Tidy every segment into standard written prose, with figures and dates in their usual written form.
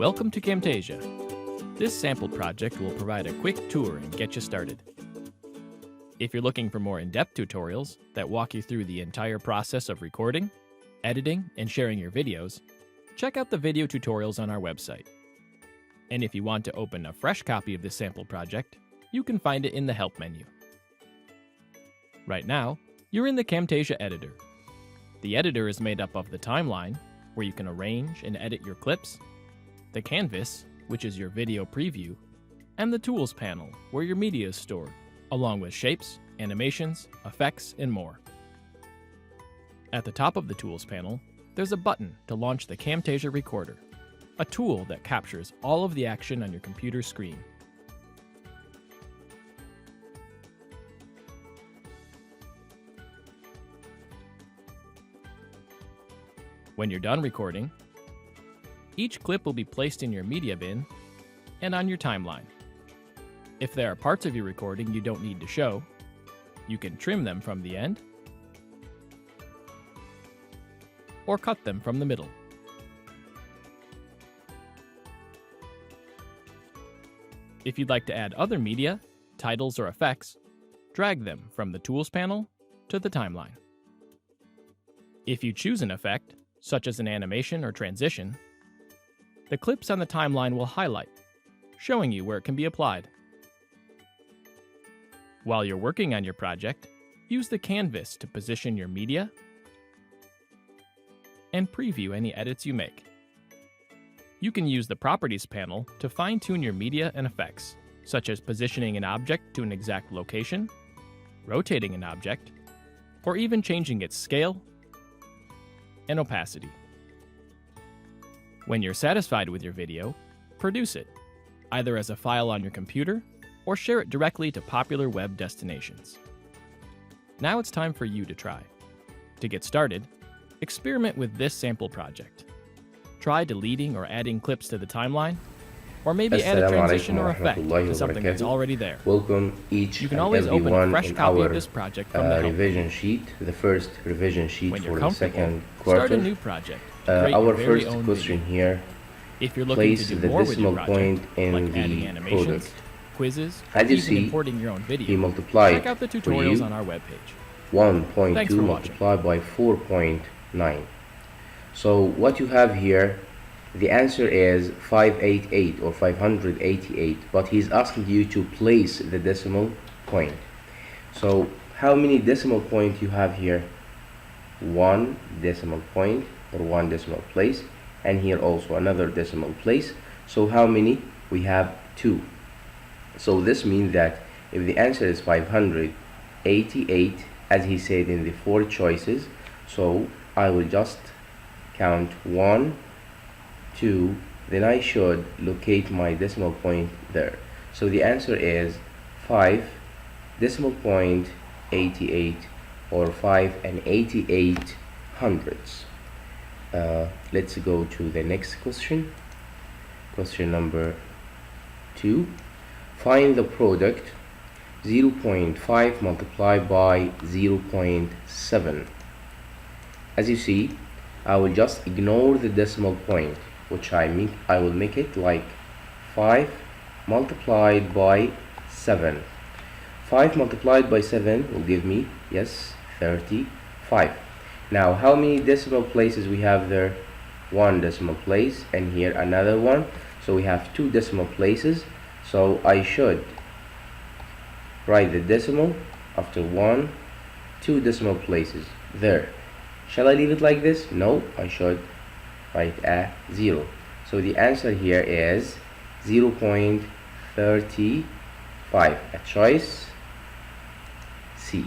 Welcome to Camtasia. This sample project will provide a quick tour and get you started. If you're looking for more in-depth tutorials that walk you through the entire process of recording, editing, and sharing your videos, check out the video tutorials on our website. And if you want to open a fresh copy of this sample project, you can find it in the Help menu. Right now, you're in the Camtasia editor. The editor is made up of the timeline, where you can arrange and edit your clips, the canvas, which is your video preview, and the tools panel, where your media is stored, along with shapes, animations, effects, and more. At the top of the tools panel, there's a button to launch the Camtasia Recorder, a tool that captures all of the action on your computer screen. When you're done recording, each clip will be placed in your media bin and on your timeline. If there are parts of your recording you don't need to show, you can trim them from the end or cut them from the middle. If you'd like to add other media, titles, or effects, drag them from the Tools panel to the timeline. If you choose an effect, such as an animation or transition, the clips on the timeline will highlight, showing you where it can be applied. While you're working on your project, use the canvas to position your media and preview any edits you make. You can use the Properties panel to fine-tune your media and effects, such as positioning an object to an exact location, rotating an object, or even changing its scale and opacity. When you're satisfied with your video, produce it, either as a file on your computer or share it directly to popular web destinations. Now it's time for you to try. To get started, experiment with this sample project. Try deleting or adding clips to the timeline, or maybe add a transition or effect to something that's already there. Welcome each You can and always open a everyone fresh in copy our of this project from the Help revision menu. sheet, the first revision sheet When you're for the comfortable, second start a quarter. new project. Create Our your very first own question video. here, If you're looking place to do the more with your decimal point project, in like adding the animations, product. quizzes, As you even see, importing your own he video, multiplied check out the for tutorials you on our webpage. 1.2 Thanks for watching. multiplied by 4.9. So what you have here, the answer is 588 or 588, but he's asking you to place the decimal point. So how many decimal point you have here? One decimal point or one decimal place, and here also another decimal place. So how many? We have two. So this means that if the answer is 588, as he said in the four choices, so I will just count 1, 2, then I should locate my decimal point there. So the answer is 5 decimal point 88 or 5 and 88 hundredths. Let's go to the next question. Question number 2. Find the product 0.5 multiplied by 0.7. As you see, I will just ignore the decimal point, which I will make it like 5 multiplied by 7. 5 multiplied by 7 will give me, yes, 35. Now, how many decimal places we have there? One decimal place, and here another one. So we have two decimal places. So I should write the decimal after 1, 2 decimal places there. Shall I leave it like this? No, I should write a 0. So the answer here is 0.35. A choice C.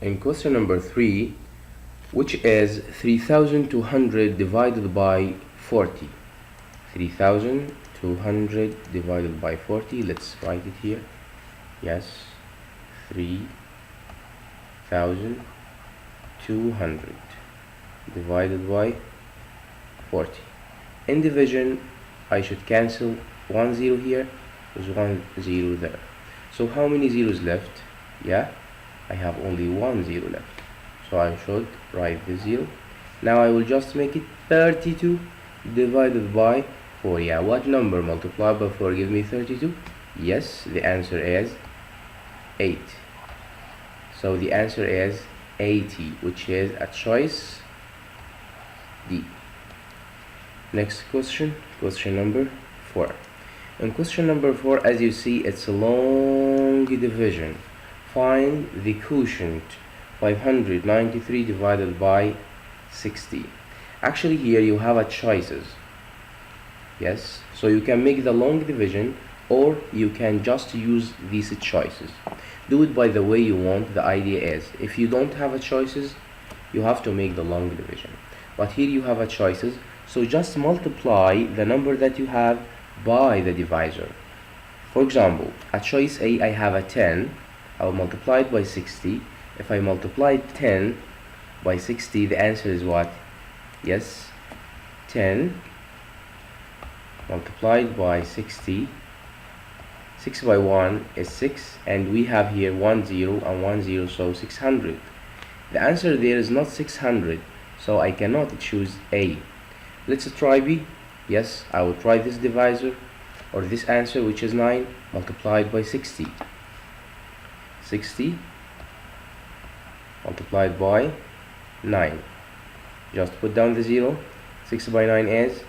In question number 3, which is 3,200 divided by 40? 3,200 divided by 40. Let's write it here. Yes, 3,200 divided by 40. In division, I should cancel 1 0 here. There's 1 0 there. So how many zeros left? Yeah, I have only 1 0 left. So I should write the 0. Now I will just make it 32 divided by 4. Yeah, what number multiplied by 4 give me 32? Yes, the answer is 8. So the answer is 80, which is a choice D. Next question, question number 4. In question number 4, as you see, it's a long division. Find the quotient 593 divided by 60. Actually, here you have a choices. Yes, so you can make the long division, or you can just use these choices. Do it by the way you want. The idea is, if you don't have a choices, you have to make the long division. But here you have a choices, so just multiply the number that you have by the divisor. For example, at choice A, I have a 10. I will multiply it by 60. If I multiply 10 by 60, the answer is what? Yes, 10 multiplied by 60. 6 by 1 is 6, and we have here 1 0 and 1 0, so 600. The answer there is not 600, so I cannot choose A. Let's try B. Yes, I will try this divisor, or this answer, which is 9 multiplied by 60. 60 multiplied by 9. Just put down the 0. 6 by 9 is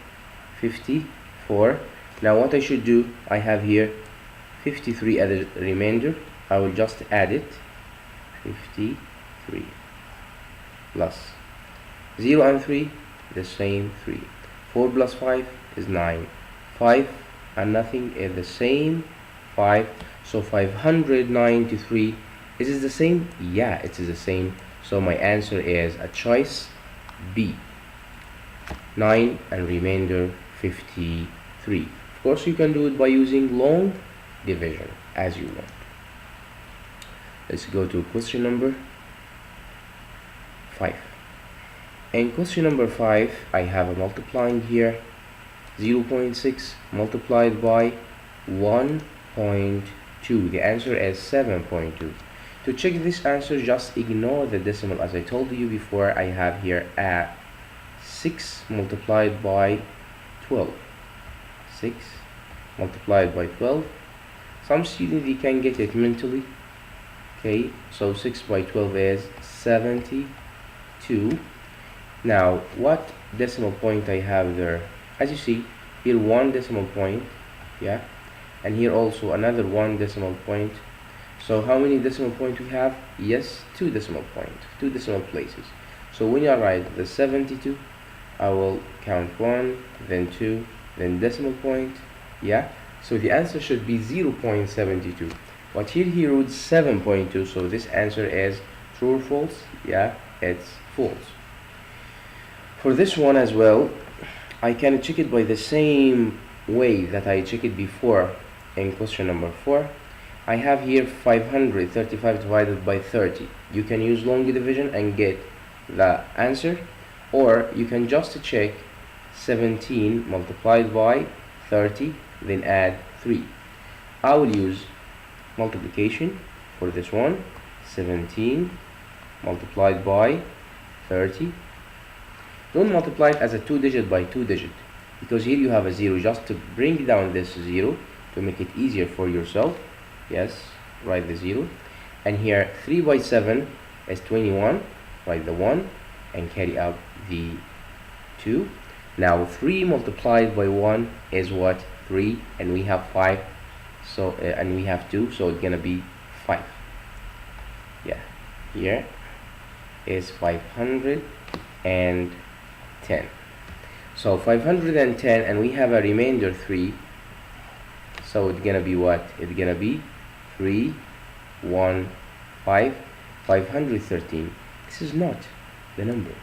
54. Now what I should do, I have here 53 as a remainder. I will just add it. 53 plus 0 and 3, the same 3. 4 plus 5 is 9. 5 and nothing is the same 5. So 593. Is it the same? Yeah, it is the same. So my answer is a choice B. 9 and remainder 53. Of course, you can do it by using long division as you want. Let's go to question number 5. In question number 5, I have a multiplying here. 0.6 multiplied by 1.2. The answer is 7.2. To check this answer, just ignore the decimal. As I told you before, I have here a 6 multiplied by 12. 6 multiplied by 12. Some students, they can get it mentally. Okay, so 6 by 12 is 72. Now, what decimal point I have there? As you see, here 1 decimal point, yeah, and here also another 1 decimal point. So how many decimal points we have? Yes, 2 decimal points, 2 decimal places. So when I write the 72, I will count 1, then 2, then decimal point, yeah. So the answer should be 0.72. But here he wrote 7.2, so this answer is true or false? Yeah, it's false. For this one as well, I can check it by the same way that I checked it before in question number 4. I have here 535 divided by 30. You can use long division and get the answer, or you can just check 17 multiplied by 30, then add 3. I will use multiplication for this one. 17 multiplied by 30. Don't multiply it as a 2-digit by 2-digit, because here you have a 0. Just to bring down this 0 to make it easier for yourself. Yes, write the 0. And here 3 by 7 is 21. Write the 1 and carry out the 2. Now 3 multiplied by 1 is what? 3, and we have 5. So and we have 2, so it's gonna be 5. Yeah, here is 510. So 510, and we have a remainder 3. So it's gonna be what? It's gonna be 3, 1, 5, 513. This is not the number.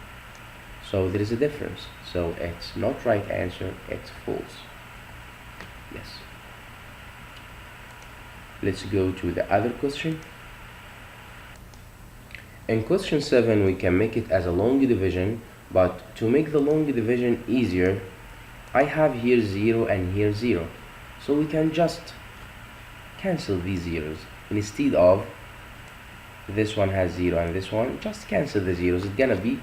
So there is a difference. So it's not right answer, it's false. Yes. Let's go to the other question. In question 7, we can make it as a long division, but to make the long division easier, I have here 0 and here 0. So we can just cancel these zeros. Instead of this one has 0 and this one, just cancel the zeros. It's gonna be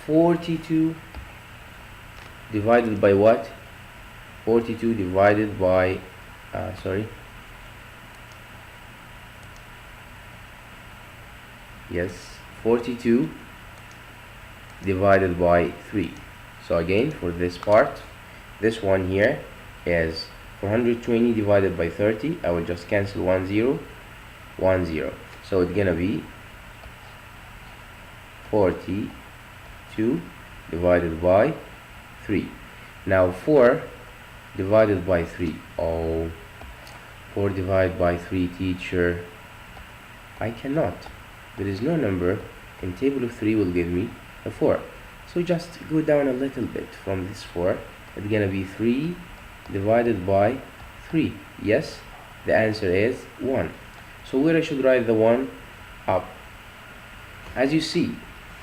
42 divided by what? 42 divided by sorry, yes, 42 divided by 3. So again, for this part, this one here is 420 divided by 30. I will just cancel 1 0 1 0, so it's gonna be 42 divided by 3. Now 4 divided by 3. Oh, 4 divided by 3, teacher. I cannot. There is no number in table of 3 will give me a 4. So just go down a little bit from this 4. It's gonna be 3 divided by 3. Yes, the answer is 1. So where I should write the 1? Up. As you see,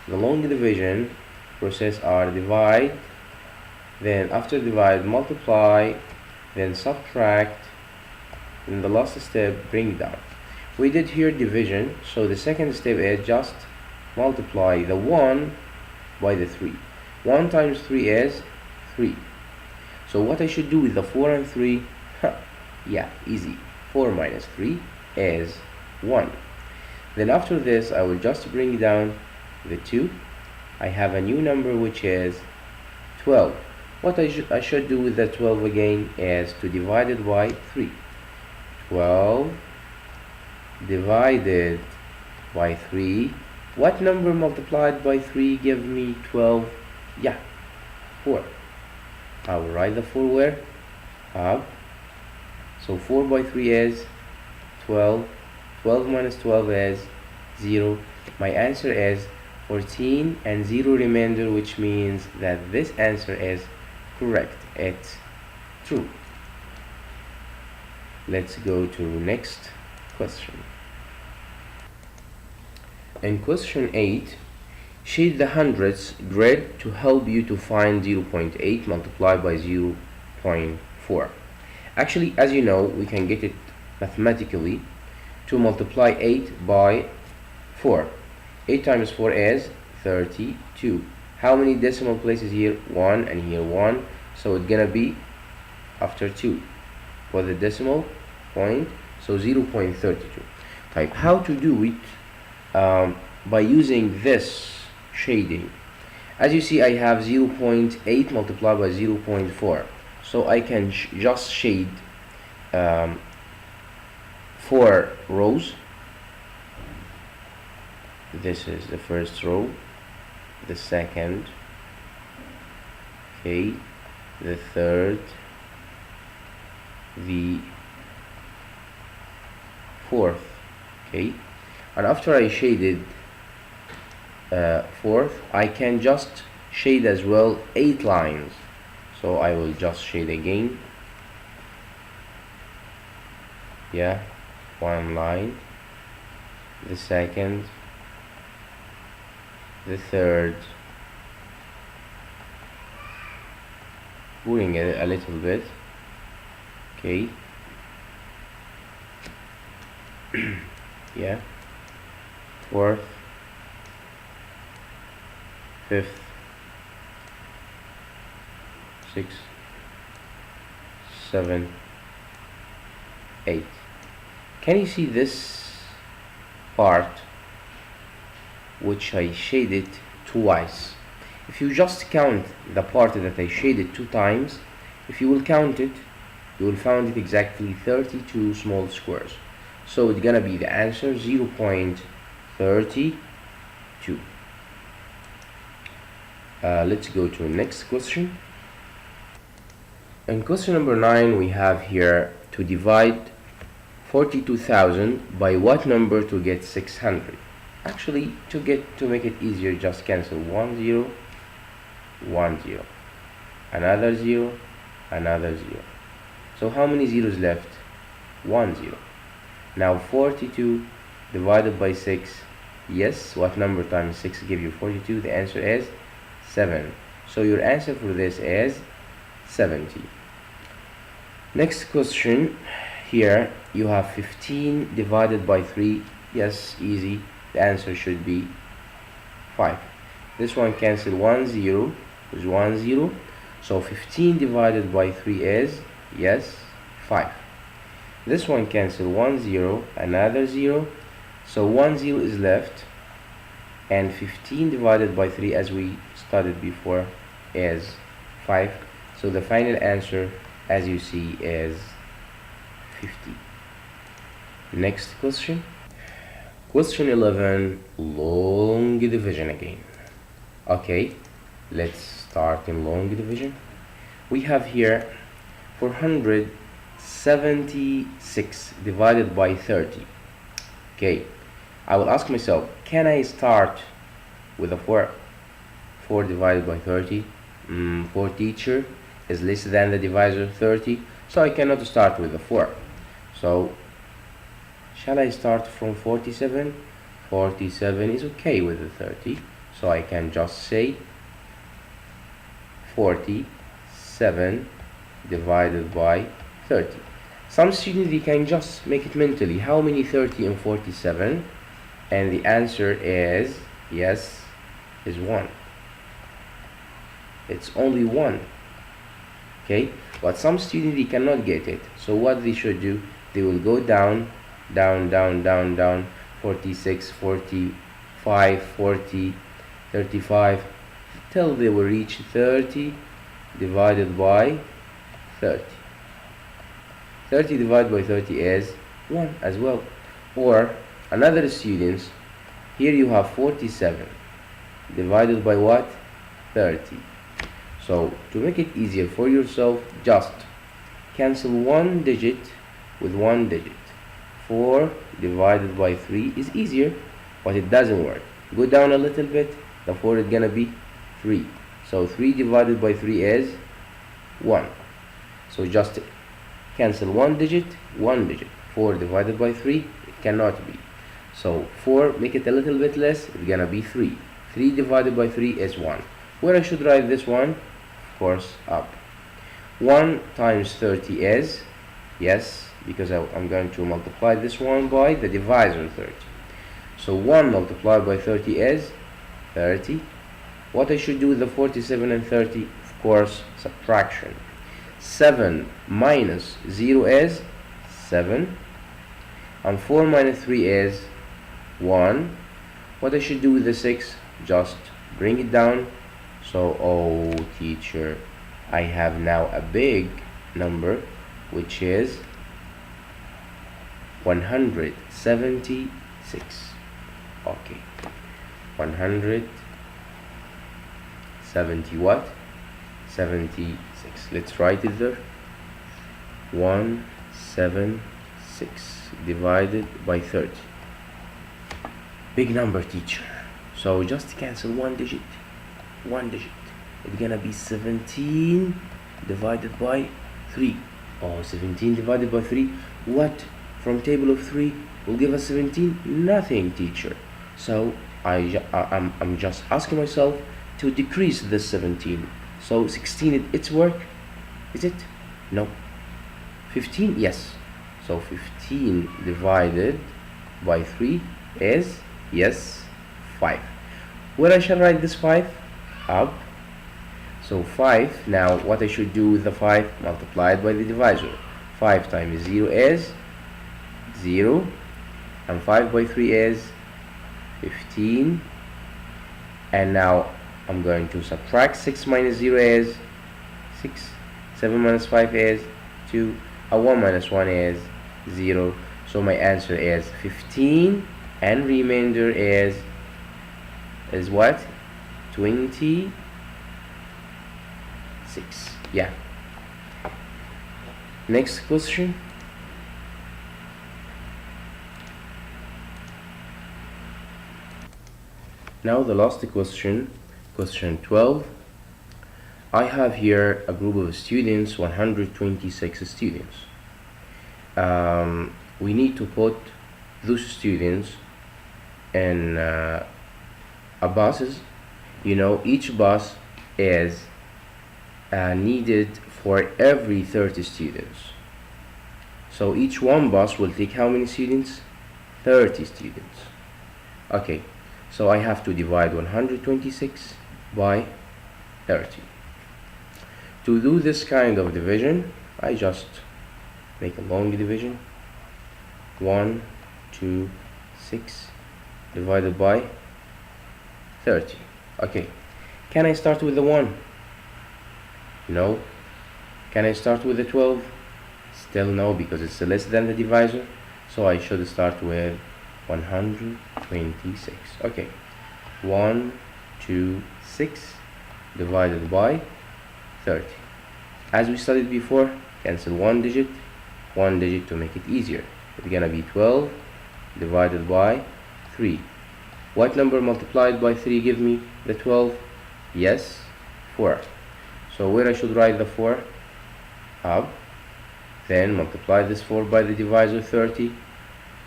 the long division process are divide, then after divide multiply, then subtract, then the last step bring down. We did here division, so the second step is just multiply the 1 by the 3. 1 times 3 is 3. So what I should do with the 4 and 3? Yeah, easy. 4 minus 3 is 1. Then after this I will just bring down the 2. I have a new number which is 12. What I should do with the 12 again is to divide it by 3. 12 divided by 3. What number multiplied by 3 give me 12? Yeah, 4. I will write the 4 where? Up. So 4 by 3 is 12. 12 minus 12 is 0. My answer is 14 and 0 remainder, which means that this answer is correct. It's true. Let's go to next question. In question 8, shade the hundreds grid to help you to find 0.8 multiplied by 0.4. Actually, as you know, we can get it mathematically to multiply 8 by 4. 8 times 4 is 32. How many decimal places here? 1 and here 1. So it's gonna be after 2 for the decimal point, so 0.32. Type how to do it by using this shading. As you see, I have 0.8 multiplied by 0.4. So I can just shade 4 rows. This is the first row, the second, okay, the third, the fourth, okay. And after I shaded fourth, I can just shade as well 8 lines. So I will just shade again. Yeah, 1 line, the second, the third, pulling it a little bit, okay. Yeah, fourth, fifth, sixth, 7, 8. Can you see this part which I shaded twice? If you just count the part that I shaded 2 times, if you will count it, you will find it exactly 32 small squares. So it's gonna be the answer 0.32. Let's go to the next question. In question number 9, we have here to divide 42,000 by what number to get 600. Actually, to make it easier, just cancel 1 0 1 0, another 0, another 0. So how many zeros left? 1 0. Now 42 divided by 6. Yes, what number times 6 give you 42? The answer is 7. So your answer for this is 70. Next question. Here you have 15 divided by 3. Yes, easy. The answer should be 5. This one cancel 1 0 is 1 0. So 15 divided by 3 is, yes, 5. This one cancel 1 0, another 0. So 1 0 is left. And 15 divided by 3, as we studied before, is 5. So the final answer, as you see, is 50. Next question. Question 11, long division again. Okay, let's start in long division. We have here 476 divided by 30. Okay, I will ask myself, can I start with a 4? 4 divided by 30. For teacher is less than the divisor 30, so I cannot start with a 4. So shall I start from 47? 47 is okay with the 30, so I can just say 47 divided by 30. Some students, they can just make it mentally. How many 30 and 47? And the answer is, yes, is 1. It's only 1. Okay, but some students, they cannot get it. So what they should do, they will go down, 46, 45, 40, 35, till they will reach 30 divided by 30. 30 divided by 30 is 1 as well. Or another students, here you have 47 divided by what? 30. So to make it easier for yourself, just cancel one digit with one digit. 4 divided by 3 is easier, but it doesn't work. Go down a little bit, the 4 is gonna be 3. So 3 divided by 3 is 1. So just cancel one digit, 4 divided by 3, it cannot be. So 4, make it a little bit less, it's gonna be 3. 3 divided by 3 is 1. Where I should write this one? Of course, up. 1 times 30 is, yes, because I'm going to multiply this one by the divisor 30. So 1 multiplied by 30 is 30. What I should do with the 47 and 30? Of course, subtraction. 7 minus 0 is 7. And 4 minus 3 is 1. What I should do with the 6? Just bring it down. So, oh teacher, I have now a big number, which is 176. Okay, 170 what? 76. Let's write it there. 176 divided by 30. Big number, teacher. So just cancel one digit. It's gonna be 17 divided by 3. Oh, 17 divided by 3. What from table of 3 will give us 17? Nothing, teacher. So I'm just asking myself to decrease this 17. So 16, it's work, is it? No. 15, yes. So 15 divided by 3 is, yes, 5. Where I shall write this 5? Up. So 5, now what I should do with the 5? Multiplied by the divisor. 5 times 0 is 0. And 5 by 3 is 15. And now I'm going to subtract 6 minus 0 is 6. 7 minus 5 is 2. 1 minus 1 is 0. So my answer is 15. And remainder is what? 26. Yeah. Next question. Now the last question, question 12. I have here a group of students, 126 students. We need to put those students in a buses. You know, each bus is needed for every 30 students. So each one bus will take how many students? 30 students. Okay, So I have to divide 126 by 30. To do this kind of division, I just make a long division. 1, 2, 6 divided by 30. Okay, can I start with the 1? No. Can I start with the 12? Still no, because it's less than the divisor. So I should start with 126. Okay, 1, 2, 6 divided by 30. As we studied before, cancel one digit to make it easier. It's gonna be 12 divided by 3. What number multiplied by 3 give me the 12? Yes, 4. So where I should write the 4? Up. Then multiply this 4 by the divisor 30.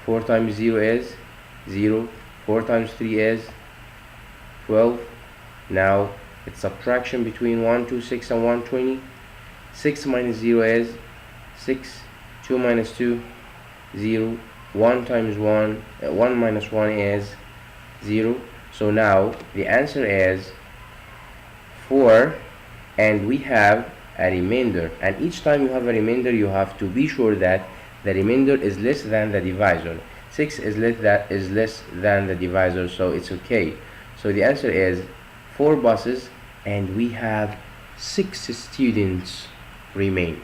4 times 0 is 0. 4 times 3 is 12. Now it's subtraction between 126 and 120. 6 minus 0 is 6. 2 minus 2, 0. 1 times 1, 1 minus 1 is 0. So now the answer is 4, and we have a remainder. And each time you have a remainder, you have to be sure that the remainder is less than the divisor. 6 is less than the divisor, so it's okay. So the answer is 4 buses, and we have 6 students remain.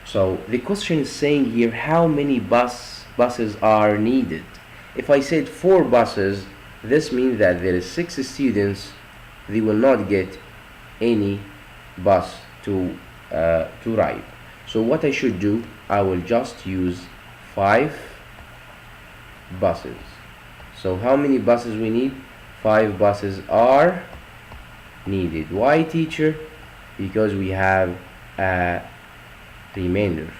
So the question is saying here, how many buses are needed? If I said 4 buses, this means that there is 6 students. They will not get any bus to ride. So what I should do, I will just use 5 buses. So how many buses we need? 5 buses are needed. Why, teacher? Because we have a remainder.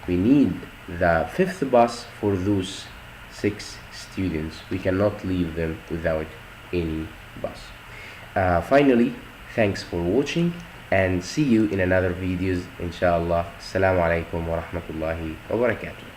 We need the 5th bus for those 6 students. We cannot leave them without any bus. Finally, thanks for watching, and see you in another videos inshallah. Assalamu alaikum wa rahmatullahi wa barakatuh.